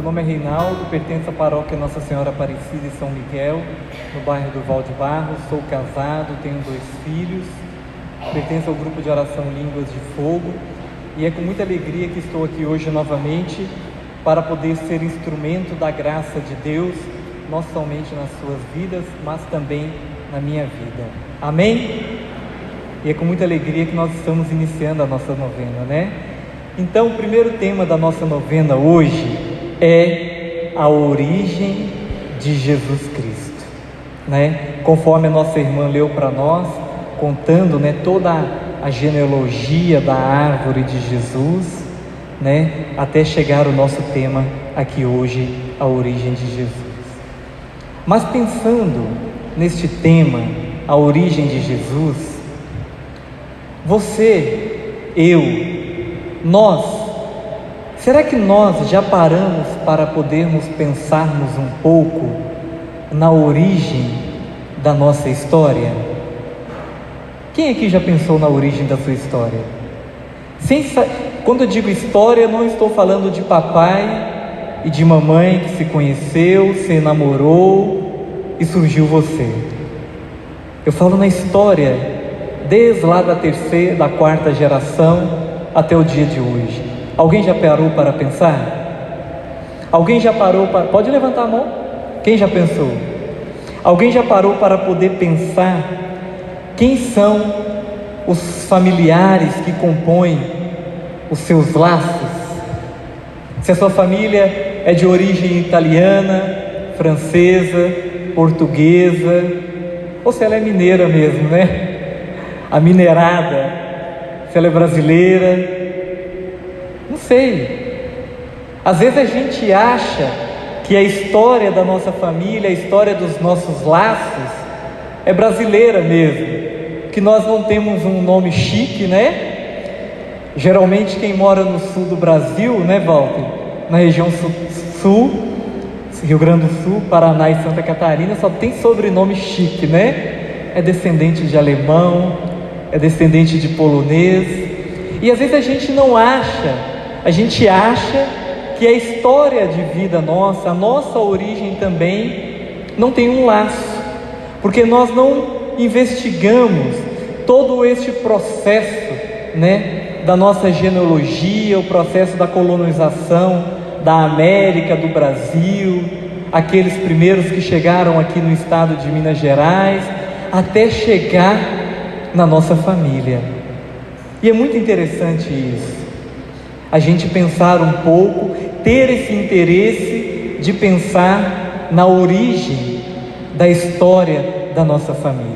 nome é Reinaldo, pertenço à paróquia Nossa Senhora Aparecida em São Miguel, no bairro do Val de Barros. Sou casado, tenho 2 filhos, pertenço ao grupo de oração Línguas de Fogo, e é com muita alegria que estou aqui hoje novamente para poder ser instrumento da graça de Deus, não somente nas suas vidas, mas também na minha vida. Amém? E é com muita alegria que nós estamos iniciando a nossa novena, né? Então, o primeiro tema da nossa novena hoje é a origem de Jesus Cristo, né? Conforme a nossa irmã leu para nós, contando, né, toda a genealogia da árvore de Jesus, né, até chegar o nosso tema aqui hoje, a origem de Jesus. Mas pensando neste tema, a origem de Jesus, você, eu, nós, será que nós já paramos para podermos pensarmos um pouco na origem da nossa história? Quem aqui já pensou na origem da sua história? Quando eu digo história, não estou falando de papai e de mamãe que se conheceu, se namorou e surgiu você. Eu falo na história, desde lá da 3ª, da 4ª geração até o dia de hoje. Alguém já parou para pensar? Alguém já parou para... Pode levantar a mão? Quem já pensou? Alguém já parou para poder pensar quem são os familiares que compõem os seus laços? Se a sua família é de origem italiana, francesa, portuguesa, ou se ela é mineira mesmo, né? A mineirada, se ela é brasileira, não sei. Às vezes a gente acha que a história da nossa família, a história dos nossos laços é brasileira mesmo, que nós não temos um nome chique, né? Geralmente quem mora no sul do Brasil, né, Walter? Na região sul, Rio Grande do Sul, Paraná e Santa Catarina, só tem sobrenome chique, né? É descendente de alemão, é descendente de polonês, e às vezes a gente não acha, a gente acha que a história de vida nossa, a nossa origem também não tem um laço, porque nós não investigamos todo este processo, né, da nossa genealogia, o processo da colonização da América, do Brasil, aqueles primeiros que chegaram aqui no estado de Minas Gerais, até chegar na nossa família. E é muito interessante isso, a gente pensar um pouco, ter esse interesse de pensar na origem da história da nossa família.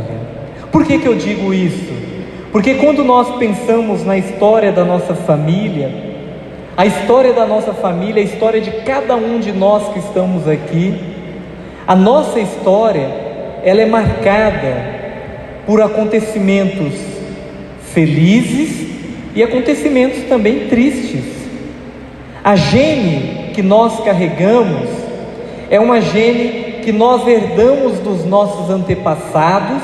Por que eu digo isso? Porque quando nós pensamos na história da nossa família, a história da nossa família, a história de cada um de nós que estamos aqui, a nossa história, ela é marcada por acontecimentos felizes e acontecimentos também tristes. A gene que nós carregamos é uma gene que nós herdamos dos nossos antepassados,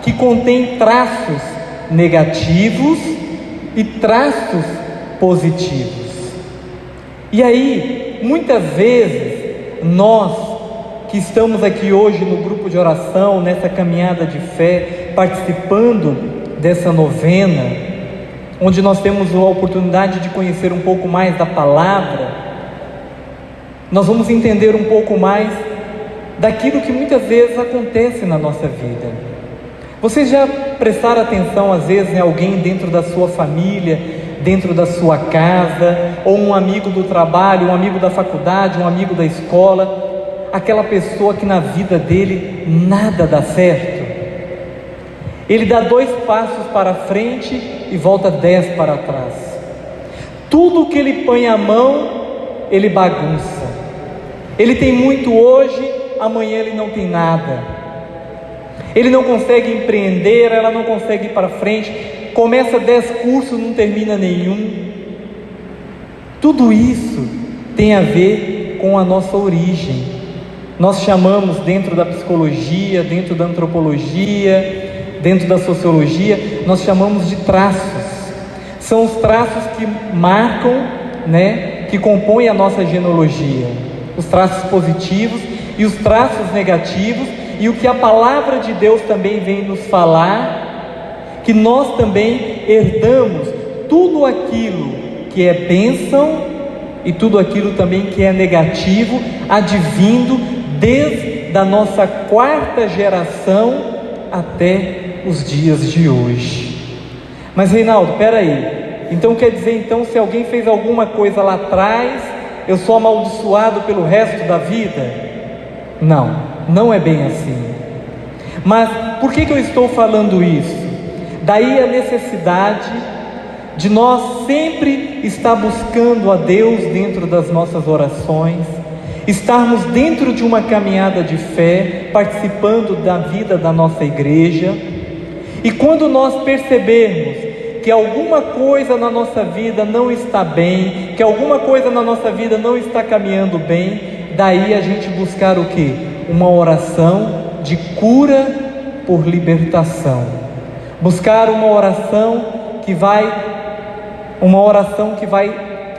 que contém traços negativos e traços positivos. E aí, muitas vezes, nós que estamos aqui hoje no grupo de oração, nessa caminhada de fé, participando dessa novena, onde nós temos a oportunidade de conhecer um pouco mais da palavra, nós vamos entender um pouco mais daquilo que muitas vezes acontece na nossa vida. Vocês já prestaram atenção, às vezes, em alguém dentro da sua família, dentro da sua casa, ou um amigo do trabalho, um amigo da faculdade, um amigo da escola, aquela pessoa que na vida dele nada dá certo? Ele dá 2 passos para frente e volta 10 para trás. Tudo que ele põe a mão, ele bagunça. Ele tem muito hoje, amanhã ele não tem nada. Ele não consegue empreender, ela não consegue ir para frente, começa 10 cursos, não termina nenhum. Tudo isso tem a ver com a nossa origem. Nós chamamos, dentro da psicologia, dentro da antropologia, dentro da sociologia, nós chamamos de traços. São os traços que marcam, né, que compõem a nossa genealogia. os traços positivos e os traços negativos, e o que a palavra de Deus também vem nos falar, que nós também herdamos tudo aquilo que é bênção e tudo aquilo também que é negativo, advindo desde a nossa 4ª geração até os dias de hoje. Mas Reinaldo, peraí, então quer dizer se alguém fez alguma coisa lá atrás, eu sou amaldiçoado pelo resto da vida? Não, não é bem assim. Mas por que eu estou falando isso? Daí a necessidade de nós sempre estar buscando a Deus dentro das nossas orações, estarmos dentro de uma caminhada de fé, participando da vida da nossa igreja, e quando nós percebermos que alguma coisa na nossa vida não está bem, que alguma coisa na nossa vida não está caminhando bem, daí a gente buscar o quê? Uma oração de cura por libertação, buscar uma oração que vai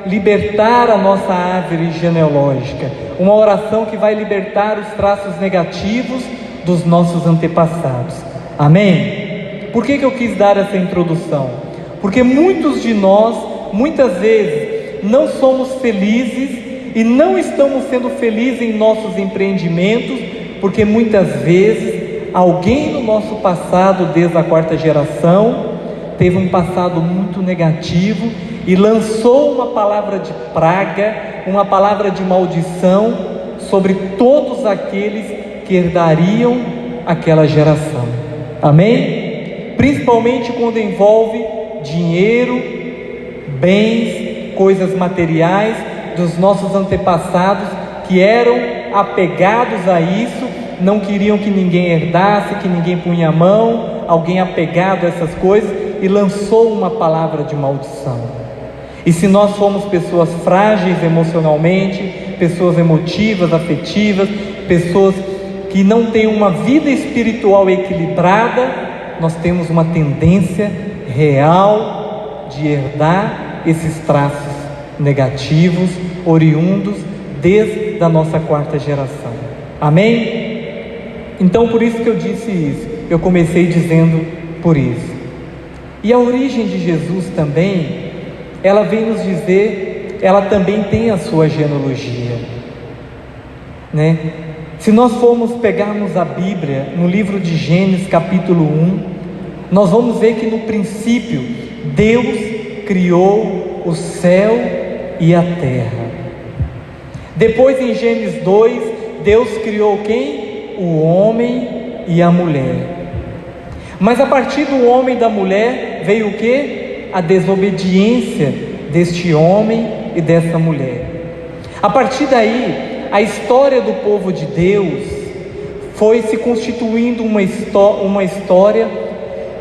libertar a nossa árvore genealógica, uma oração que vai libertar os traços negativos dos nossos antepassados. Amém? Por que eu quis dar essa introdução? Porque muitos de nós, muitas vezes, não somos felizes e não estamos sendo felizes em nossos empreendimentos, porque muitas vezes alguém no nosso passado, desde a 4ª geração, teve um passado muito negativo e lançou uma palavra de praga, uma palavra de maldição sobre todos aqueles que herdariam aquela geração. Amém? Principalmente quando envolve dinheiro, bens, coisas materiais dos nossos antepassados que eram apegados a isso, não queriam que ninguém herdasse, que ninguém punha a mão, alguém apegado a essas coisas, e lançou uma palavra de maldição. E se nós somos pessoas frágeis emocionalmente, pessoas emotivas, afetivas, pessoas que não têm uma vida espiritual equilibrada, nós temos uma tendência real de herdar esses traços negativos, oriundos desde a nossa 4ª geração. Amém? Então por isso que eu disse isso, eu comecei dizendo por isso. E a origem de Jesus também, ela vem nos dizer, ela também tem a sua genealogia, né? Se nós formos pegarmos a Bíblia, no livro de Gênesis capítulo 1, nós vamos ver que no princípio, Deus criou o céu e a terra. Depois em Gênesis 2, Deus criou quem? O homem e a mulher. Mas a partir do homem e da mulher veio o quê? A desobediência deste homem e dessa mulher. A partir daí, a história do povo de Deus foi se constituindo uma história,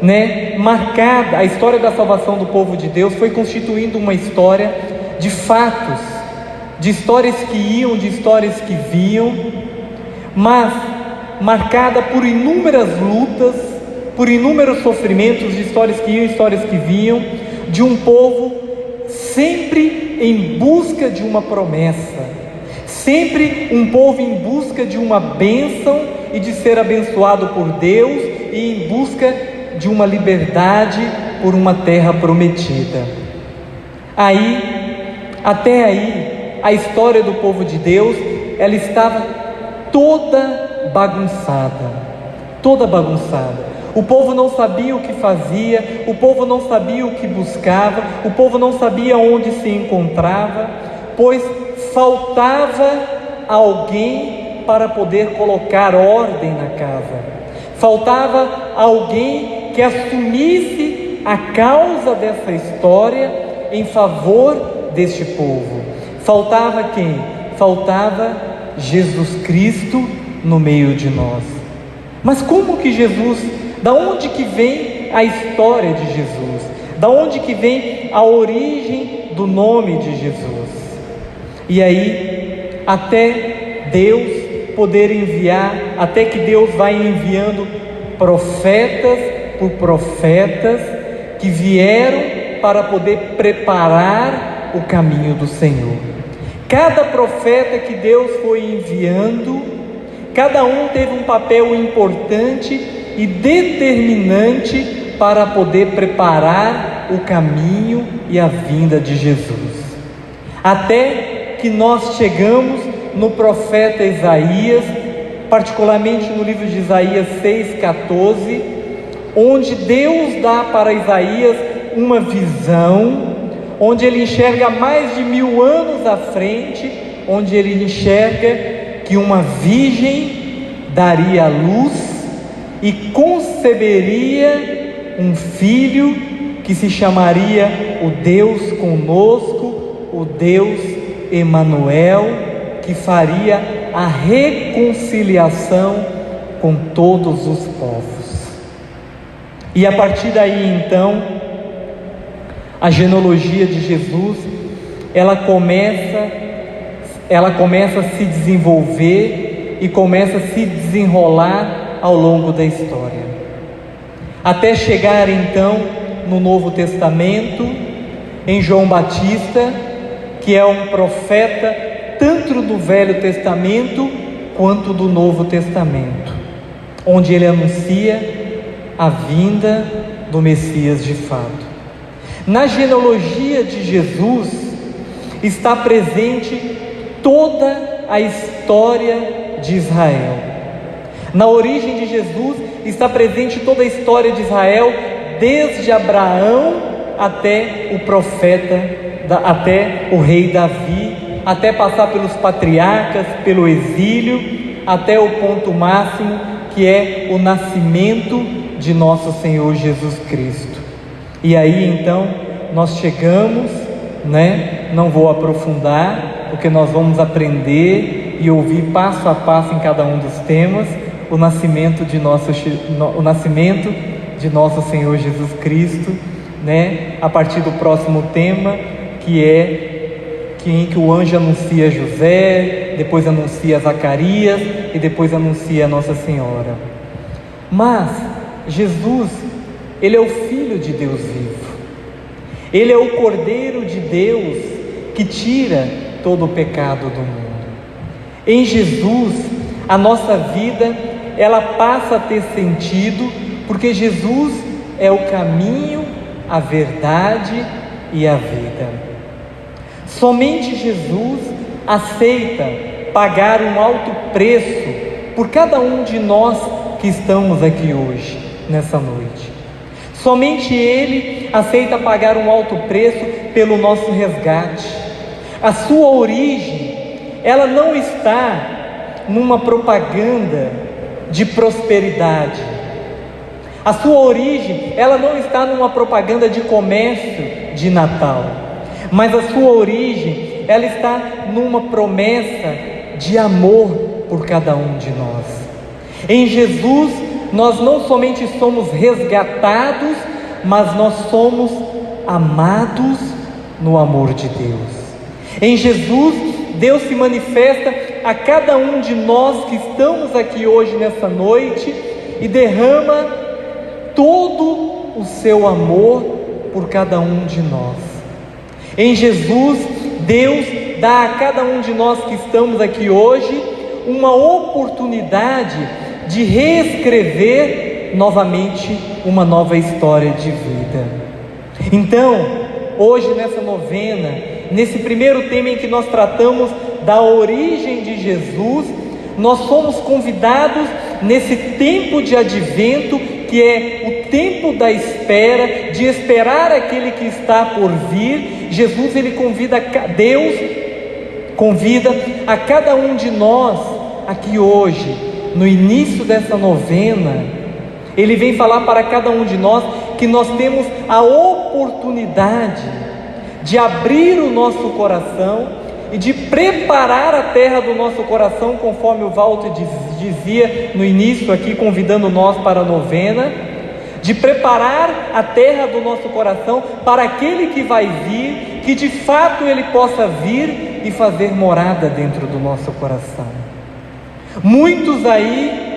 né, marcada. A história da salvação do povo de Deus foi constituindo uma história de fatos, de histórias que iam, de histórias que vinham, mas marcada por inúmeras lutas, por inúmeros sofrimentos, de histórias que iam, histórias que vinham, de um povo sempre em busca de uma promessa, sempre um povo em busca de uma bênção e de ser abençoado por Deus, e em busca de uma liberdade por uma terra prometida. Até aí, a história do povo de Deus, ela estava toda bagunçada. O povo não sabia o que fazia, o povo não sabia o que buscava, o povo não sabia onde se encontrava, pois faltava alguém para poder colocar ordem na casa, faltava alguém que assumisse a causa dessa história em favor deste povo. Faltava quem? Faltava Jesus Cristo no meio de nós. Mas como que Jesus, da onde que vem a história de Jesus? Da onde que vem a origem do nome de Jesus? E aí, até Deus poder enviar, até que Deus vai enviando profetas por profetas que vieram para poder preparar o caminho do Senhor. Cada profeta que Deus foi enviando, cada um teve um papel importante e determinante para poder preparar o caminho e a vinda de Jesus. Até que nós chegamos no profeta Isaías, particularmente no livro de Isaías 6,14, onde Deus dá para Isaías uma visão, onde ele enxerga mais de 1000 anos à frente, onde ele enxerga que uma virgem daria à luz e conceberia um filho que se chamaria o Deus conosco, o Deus Emanuel, que faria a reconciliação com todos os povos. E a partir daí então, a genealogia de Jesus, ela começa a se desenvolver e começa a se desenrolar ao longo da história, até chegar então no Novo Testamento, em João Batista, que é um profeta tanto do Velho Testamento quanto do Novo Testamento, onde ele anuncia a vinda do Messias de fato. Na genealogia de Jesus está presente toda a história de Israel. Na origem de Jesus está presente toda a história de Israel, desde Abraão até o profeta, até o rei Davi, até passar pelos patriarcas, pelo exílio, até o ponto máximo, que é o nascimento de nosso Senhor Jesus Cristo. E aí então nós chegamos, não vou aprofundar, porque nós vamos aprender e ouvir passo a passo em cada um dos temas, o nascimento de nosso Senhor Jesus Cristo, a partir do próximo tema, que é em que o anjo anuncia José, depois anuncia Zacarias e depois anuncia Nossa Senhora. Mas Jesus, ele é o Filho de Deus vivo, ele é o Cordeiro de Deus que tira todo o pecado do mundo. Em Jesus, a nossa vida, ela passa a ter sentido, porque Jesus é o caminho, a verdade e a vida. Somente Jesus aceita pagar um alto preço por cada um de nós que estamos aqui hoje, nessa noite. Somente Ele aceita pagar um alto preço pelo nosso resgate. A sua origem, ela não está numa propaganda de prosperidade. A sua origem, ela não está numa propaganda de comércio de Natal, mas a sua origem, ela está numa promessa de amor por cada um de nós. Em Jesus, nós não somente somos resgatados, mas nós somos amados no amor de Deus. Em Jesus, Deus se manifesta a cada um de nós que estamos aqui hoje nessa noite e derrama todo o seu amor por cada um de nós. Em Jesus, Deus dá a cada um de nós que estamos aqui hoje uma oportunidade de reescrever novamente uma nova história de vida. Então, hoje nessa novena, nesse primeiro tema em que nós tratamos da origem de Jesus, nós somos convidados nesse tempo de advento, que é o tempo da espera, de esperar aquele que está por vir. Jesus, Deus convida a cada um de nós aqui hoje, no início dessa novena, Ele vem falar para cada um de nós que nós temos a oportunidade de abrir o nosso coração e de preparar a terra do nosso coração, conforme o Walter dizia no início aqui, convidando nós para a novena, de preparar a terra do nosso coração para aquele que vai vir, que de fato ele possa vir e fazer morada dentro do nosso coração. Muitos aí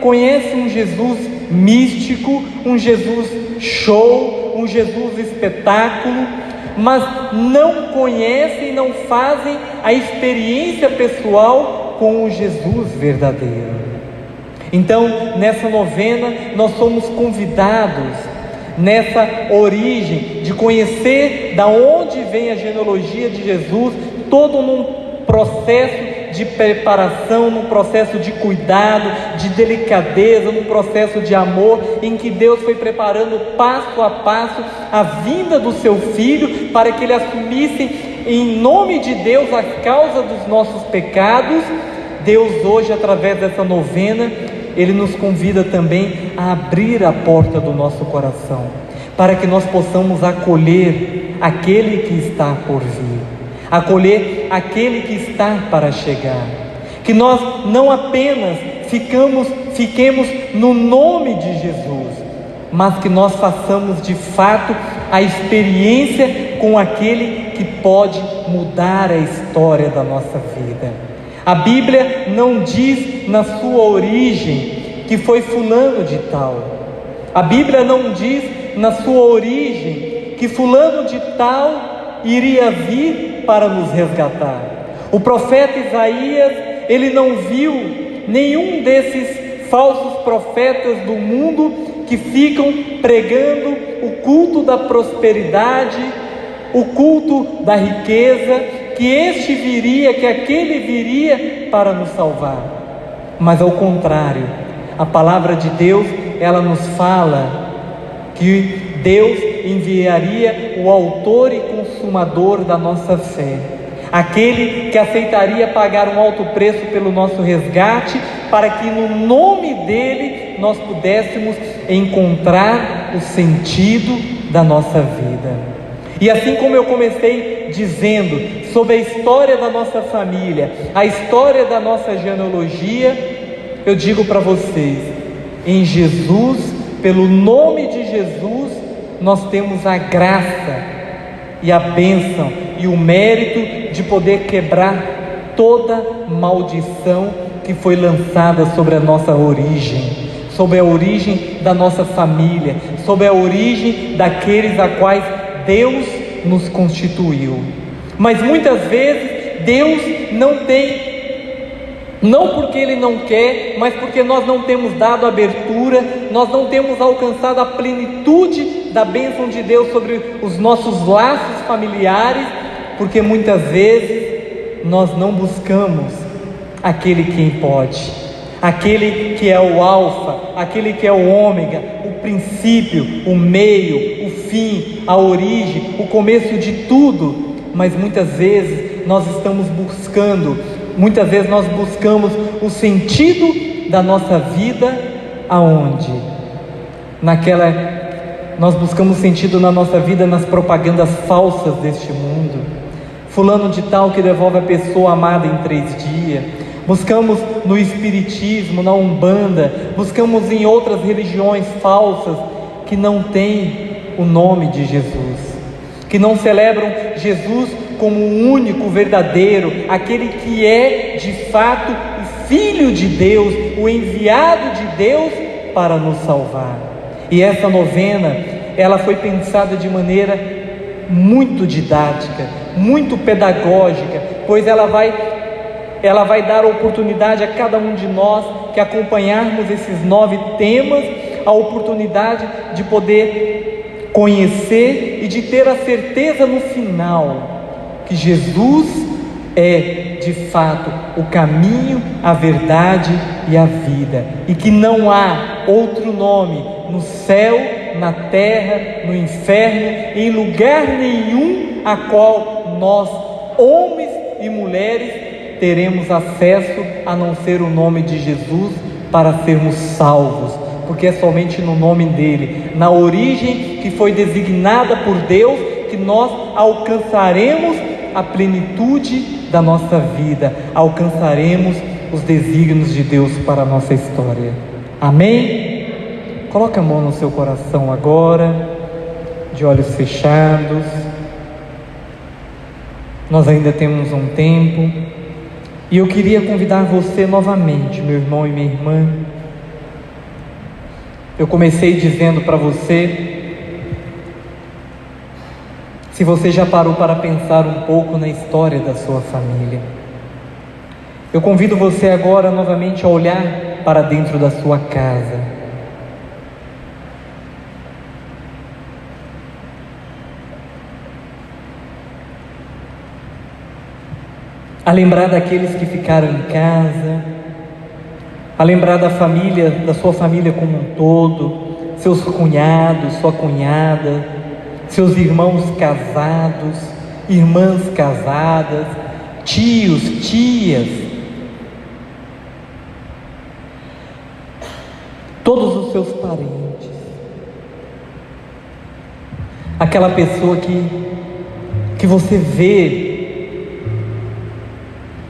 conhecem um Jesus místico, um Jesus show, um Jesus espetáculo, mas não conhecem, não fazem a experiência pessoal com o Jesus verdadeiro. Então, nessa novena, nós somos convidados, nessa origem, de conhecer da onde vem a genealogia de Jesus, todo num processo de preparação, num processo de cuidado, de delicadeza, num processo de amor, em que Deus foi preparando passo a passo a vinda do seu Filho, para que Ele assumisse em nome de Deus a causa dos nossos pecados. Deus hoje, através dessa novena, Ele nos convida também a abrir a porta do nosso coração, para que nós possamos acolher aquele que está por vir, acolher aquele que está para chegar. Que nós não apenas fiquemos no nome de Jesus, mas que nós façamos de fato a experiência com aquele que pode mudar a história da nossa vida. A Bíblia não diz na sua origem que foi fulano de tal. A Bíblia não diz na sua origem que fulano de tal iria vir para nos resgatar. O profeta Isaías, ele não viu nenhum desses falsos profetas do mundo que ficam pregando o culto da prosperidade, o culto da riqueza, que aquele viria para nos salvar. Mas ao contrário, a palavra de Deus, ela nos fala que Deus enviaria o autor e consumador da nossa fé, aquele que aceitaria pagar um alto preço pelo nosso resgate, para que no nome dele nós pudéssemos encontrar o sentido da nossa vida. E assim como eu comecei dizendo sobre a história da nossa família, a história da nossa genealogia, eu digo para vocês, em Jesus, pelo nome de Jesus, nós temos a graça e a bênção e o mérito de poder quebrar toda maldição que foi lançada sobre a nossa origem, sobre a origem da nossa família, sobre a origem daqueles a quais Deus nos constituiu. Mas muitas vezes Deus não porque Ele não quer, mas porque nós não temos dado abertura, nós não temos alcançado a plenitude da bênção de Deus sobre os nossos laços familiares, porque muitas vezes nós não buscamos aquele quem pode, aquele que é o alfa, aquele que é o ômega, o princípio, o meio, o fim, a origem, o começo de tudo. Mas muitas vezes nós buscamos o sentido da nossa vida aonde? Nós buscamos sentido na nossa vida nas propagandas falsas deste mundo. Fulano de tal que devolve a pessoa amada em 3 dias. Buscamos no espiritismo, na umbanda, buscamos em outras religiões falsas que não têm o nome de Jesus, que não celebram Jesus como o único verdadeiro, aquele que é de fato o Filho de Deus, o enviado de Deus para nos salvar. E essa novena, ela foi pensada de maneira muito didática, muito pedagógica, pois ela vai dar oportunidade a cada um de nós que acompanharmos esses 9 temas, a oportunidade de poder conhecer e de ter a certeza no final que Jesus é de fato o caminho, a verdade e a vida, e que não há outro nome no céu, na terra, no inferno, em lugar nenhum a qual nós, homens e mulheres, teremos acesso a não ser o nome de Jesus para sermos salvos, porque é somente no nome dele, na origem que foi designada por Deus, que nós alcançaremos a plenitude da nossa vida, alcançaremos os desígnios de Deus para a nossa história. Amém? Coloque a mão no seu coração agora, de olhos fechados. Nós ainda temos um tempo, e eu queria convidar você novamente, meu irmão e minha irmã. Eu comecei dizendo para você: Se você já parou para pensar um pouco na história da sua família, eu convido você agora novamente a olhar para dentro da sua casa. A lembrar daqueles que ficaram em casa, a lembrar da família, da sua família como um todo, seus cunhados, sua cunhada, seus irmãos casados, irmãs casadas, tios, tias, todos os seus parentes, aquela pessoa que você vê,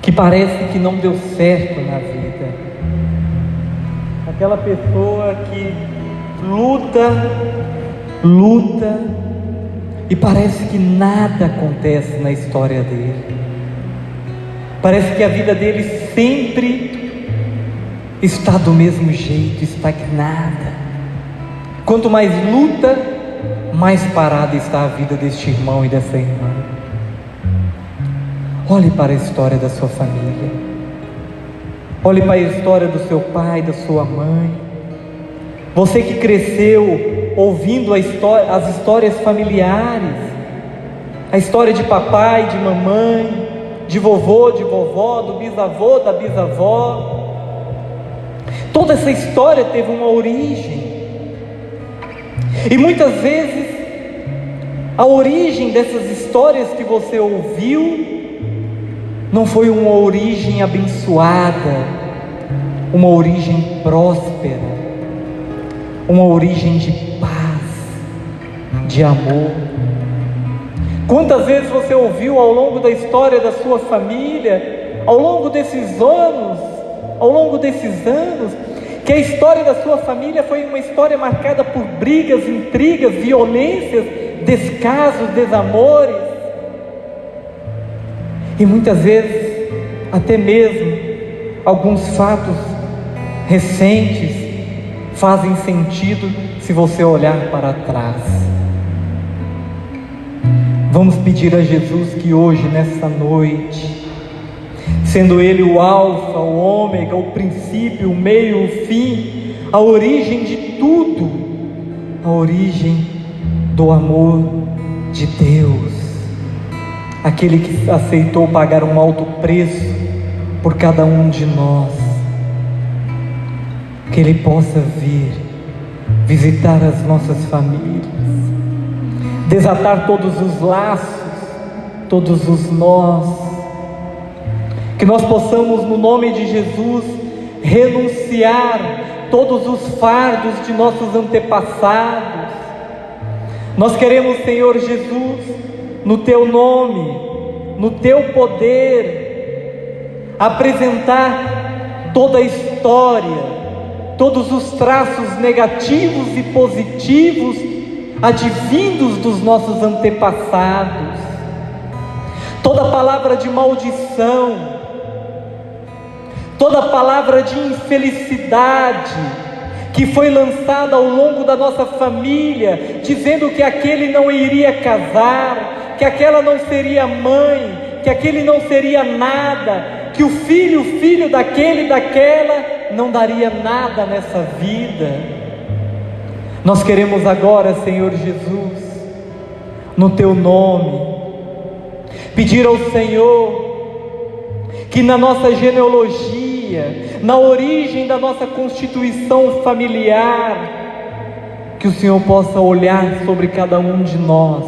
que parece que não deu certo na vida, aquela pessoa que luta e parece que nada acontece na história dele, parece que a vida dele sempre está do mesmo jeito, estagnada. Quanto mais luta, mais parada está a vida deste irmão e dessa irmã. Olhe para a história da sua família, olhe para a história do seu pai, da sua mãe. Você que cresceu ouvindo as histórias familiares, a história de papai, de mamãe, de vovô, de vovó, do bisavô, da bisavó. Toda essa história teve uma origem, e muitas vezes a origem dessas histórias que você ouviu não foi uma origem abençoada, uma origem próspera, uma origem de paz, de amor. Quantas vezes você ouviu ao longo da história da sua família, ao longo desses anos, que a história da sua família foi uma história marcada por brigas, intrigas, violências, descasos, desamores, e muitas vezes até mesmo alguns fatos recentes fazem sentido se você olhar para trás. Vamos pedir a Jesus que hoje, nessa noite, sendo Ele o alfa, o ômega, o princípio, o meio, o fim, a origem de tudo, a origem do amor de Deus, aquele que aceitou pagar um alto preço por cada um de nós, que Ele possa vir visitar as nossas famílias, desatar todos os laços, todos os nós, que nós possamos, no nome de Jesus, renunciar todos os fardos de nossos antepassados. Nós queremos, Senhor Jesus, no Teu nome, no Teu poder, apresentar toda a história, todos os traços negativos e positivos advindos dos nossos antepassados, toda palavra de maldição, toda palavra de infelicidade que foi lançada ao longo da nossa família, dizendo que aquele não iria casar, que aquela não seria mãe, que aquele não seria nada, que o filho daquele, daquela não daria nada nessa vida. Nós queremos agora, Senhor Jesus, no Teu nome, pedir ao Senhor que na nossa genealogia, na origem da nossa constituição familiar, que o Senhor possa olhar sobre cada um de nós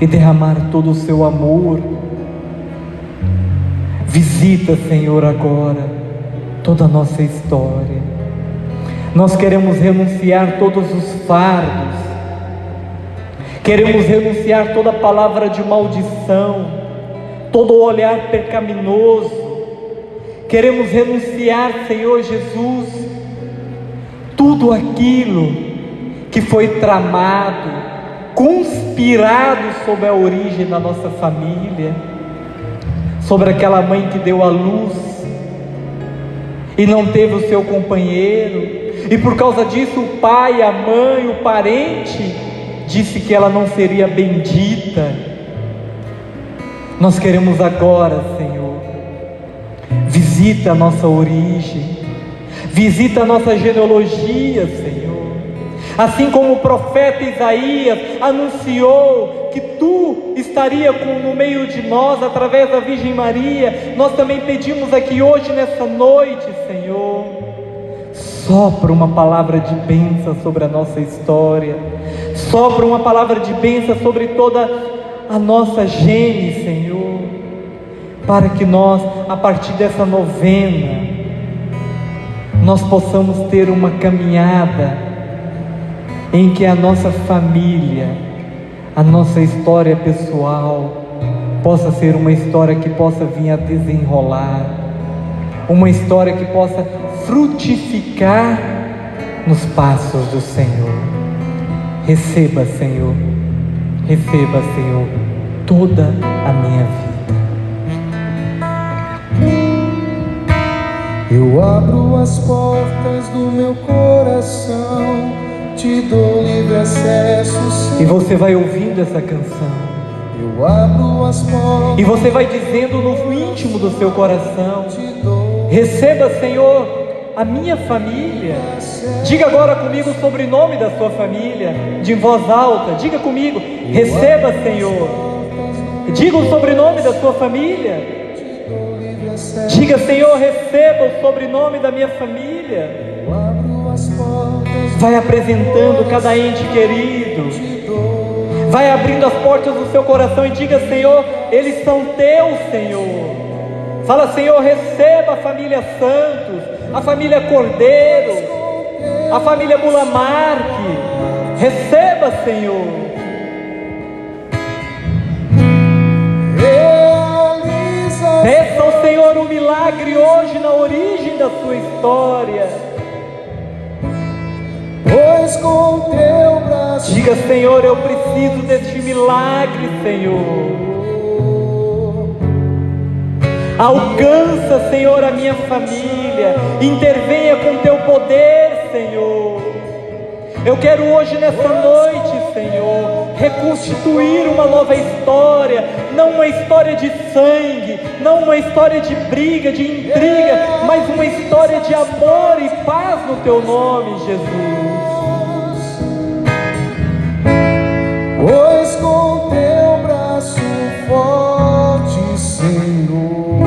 e derramar todo o Seu amor. Visita, Senhor, agora toda a nossa história. Nós queremos renunciar todos os fardos, queremos renunciar toda palavra de maldição, todo olhar pecaminoso, queremos renunciar, Senhor Jesus, tudo aquilo que foi tramado, conspirado sobre a origem da nossa família, sobre aquela mãe que deu à luz e não teve o seu companheiro, e por causa disso o pai, a mãe, o parente disse que ela não seria bendita. Nós queremos agora, Senhor, visita a nossa origem, visita a nossa genealogia, Senhor. Assim como o profeta Isaías anunciou que Tu estaria no meio de nós através da Virgem Maria, nós também pedimos aqui hoje, nessa noite, Senhor, sopra uma palavra de bênção sobre a nossa história, sopra uma palavra de bênção sobre toda a nossa gênese, Senhor, para que nós, a partir dessa novena, nós possamos ter uma caminhada em que a nossa família, a nossa história pessoal, possa ser uma história que possa vir a desenrolar, uma história que possa frutificar nos passos do Senhor. Receba, Senhor, toda a minha vida. Eu abro as portas do meu coração, te dou livre acesso, Senhor. E você vai ouvindo essa canção, Eu abro as portas, e você vai dizendo no íntimo do seu coração: te dou receba, Senhor, a minha família. Diga agora comigo o sobrenome da sua família, de voz alta, diga comigo: receba, Senhor. Diga o sobrenome da sua família. livre acesso. Diga: Senhor, receba o sobrenome da minha família. Eu abro as portas, Vai apresentando cada ente querido, te dou vai abrindo as portas do seu coração e diga: Senhor, eles são teus, Senhor. Fala: Senhor, receba a família Santos, a família Cordeiro, a família Bulamarque. Receba, Senhor. realiza, Peça ao Senhor um milagre hoje na origem da sua história. pois com teu braço Diga: Senhor, eu preciso deste milagre, Senhor. Alcança, Senhor, a minha família. Intervenha com teu poder, Senhor. Eu quero hoje, nessa noite, Senhor, reconstituir uma nova história. Não uma história de sangue, não uma história de briga, de intriga, mas uma história de amor e paz no teu nome, Jesus. pois com teu braço forte, Senhor,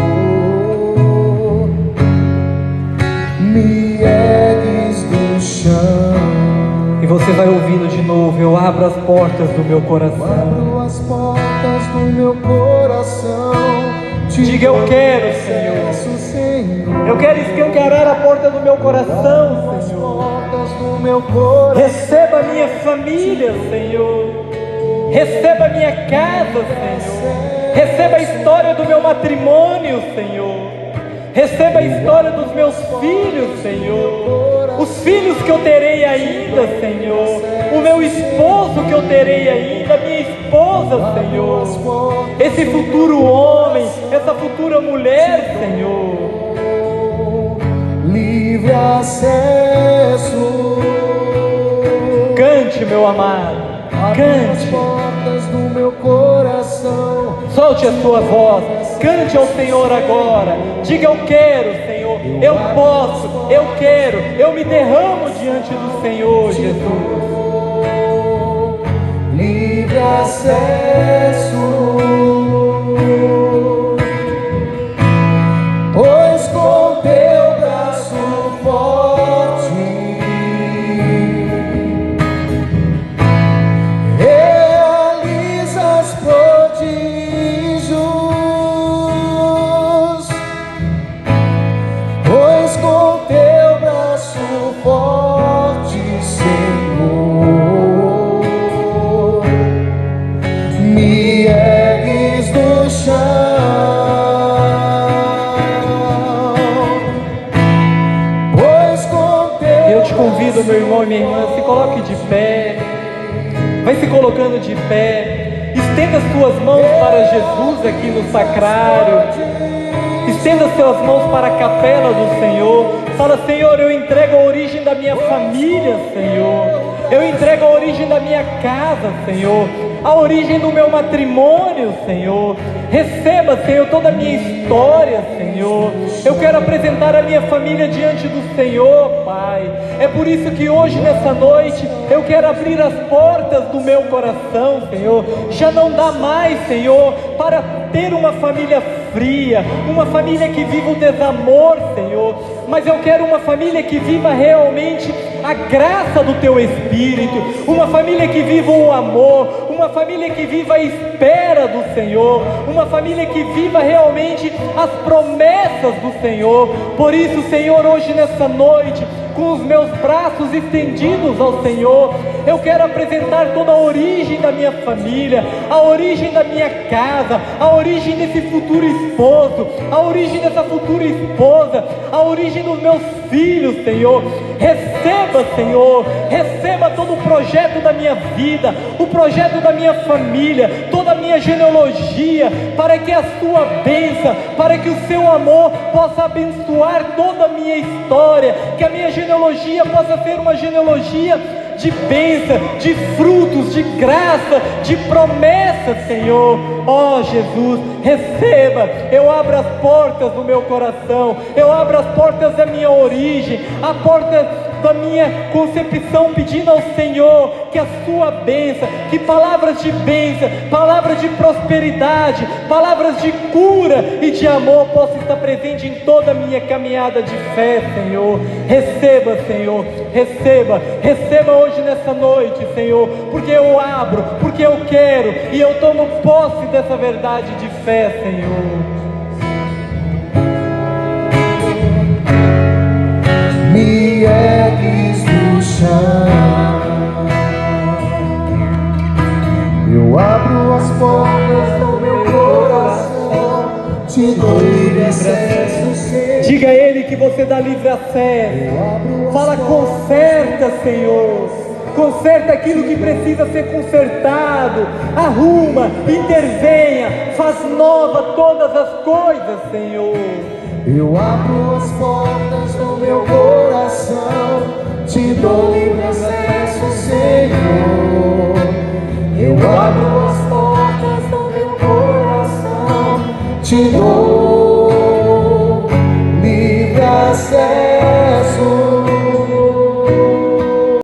me ergues do chão. E você vai ouvindo de novo: eu abro as portas do meu coração. Abro as portas do meu coração, te Diga: eu dou quero, Senhor. acesso, Senhor. Eu quero escancarar a porta do meu coração, As Senhor. portas do meu coração, Receba a minha família, Senhor. Receba a minha casa, Senhor. Receba a história do meu matrimônio, Senhor. Receba a história dos meus filhos, Senhor. Os filhos que eu terei ainda, Senhor. O meu esposo que eu terei ainda, a minha esposa, Senhor. Esse futuro homem, essa futura mulher, Senhor. livre acesso. Cante, meu amado. Abro as Cante. portas do meu coração, Solte a sua voz, cante ao Senhor agora. Diga: eu quero, Senhor, eu posso, eu quero, eu me derramo diante do Senhor, Jesus. livre acesso. Pois com teu braço forte realizas prodígios, pois com teu braço forte, Senhor, me ergues do chão. Pois com teu Eu te convido, meu irmão e minha irmã, se coloque de pé. Vai se colocando de pé. Estenda as suas mãos para Jesus aqui no sacrário. Estenda as suas mãos para a capela do Senhor. Fala: Senhor, eu entrego a origem da minha família, Senhor. Eu entrego a origem da minha casa, Senhor, a origem do meu matrimônio, Senhor. Receba, Senhor, toda a minha história, Senhor. Eu quero apresentar a minha família diante do Senhor, Pai. É por isso que hoje, nessa noite, eu quero abrir as portas do meu coração, Senhor. Já não dá mais, Senhor, para ter uma família fria, uma família que viva o desamor, Senhor, mas eu quero uma família que viva realmente a graça do Teu Espírito, uma família que viva o amor, uma família que viva a espera do Senhor, uma família que viva realmente as promessas do Senhor. Por isso, Senhor, hoje nessa noite, com os meus braços estendidos ao Senhor, eu quero apresentar toda a origem da minha família, a origem da minha casa, a origem desse futuro esposo, a origem dessa futura esposa, a origem dos meus filhos, Senhor. Receba, Senhor, receba todo o projeto da minha vida, o projeto da minha família, toda a minha genealogia, para que a sua bênção, para que o seu amor possa abençoar toda a minha história, que a minha genealogia possa ser uma genealogia de bênção, de frutos, de graça, de promessas, Senhor. Ó Jesus, receba. Eu abro as portas do meu coração, eu abro as portas da minha origem, a porta da minha concepção, pedindo ao Senhor que a sua bênção, que palavras de bênção, palavras de prosperidade, palavras de cura e de amor possam estar presentes em toda a minha caminhada de fé, Senhor. Receba, Senhor, receba, receba hoje nessa noite, Senhor, porque eu abro, porque eu quero e eu tomo posse dessa verdade de fé, Senhor. Me ergues do chão, eu abro as portas do meu coração, te dou livre acesso. Diga a Ele que você dá livre acesso. Fala, conserta, Senhor, conserta aquilo que precisa ser consertado, arruma, intervenha, faz nova todas as coisas, Senhor. Eu abro as portas do meu coração, te dou livre acesso.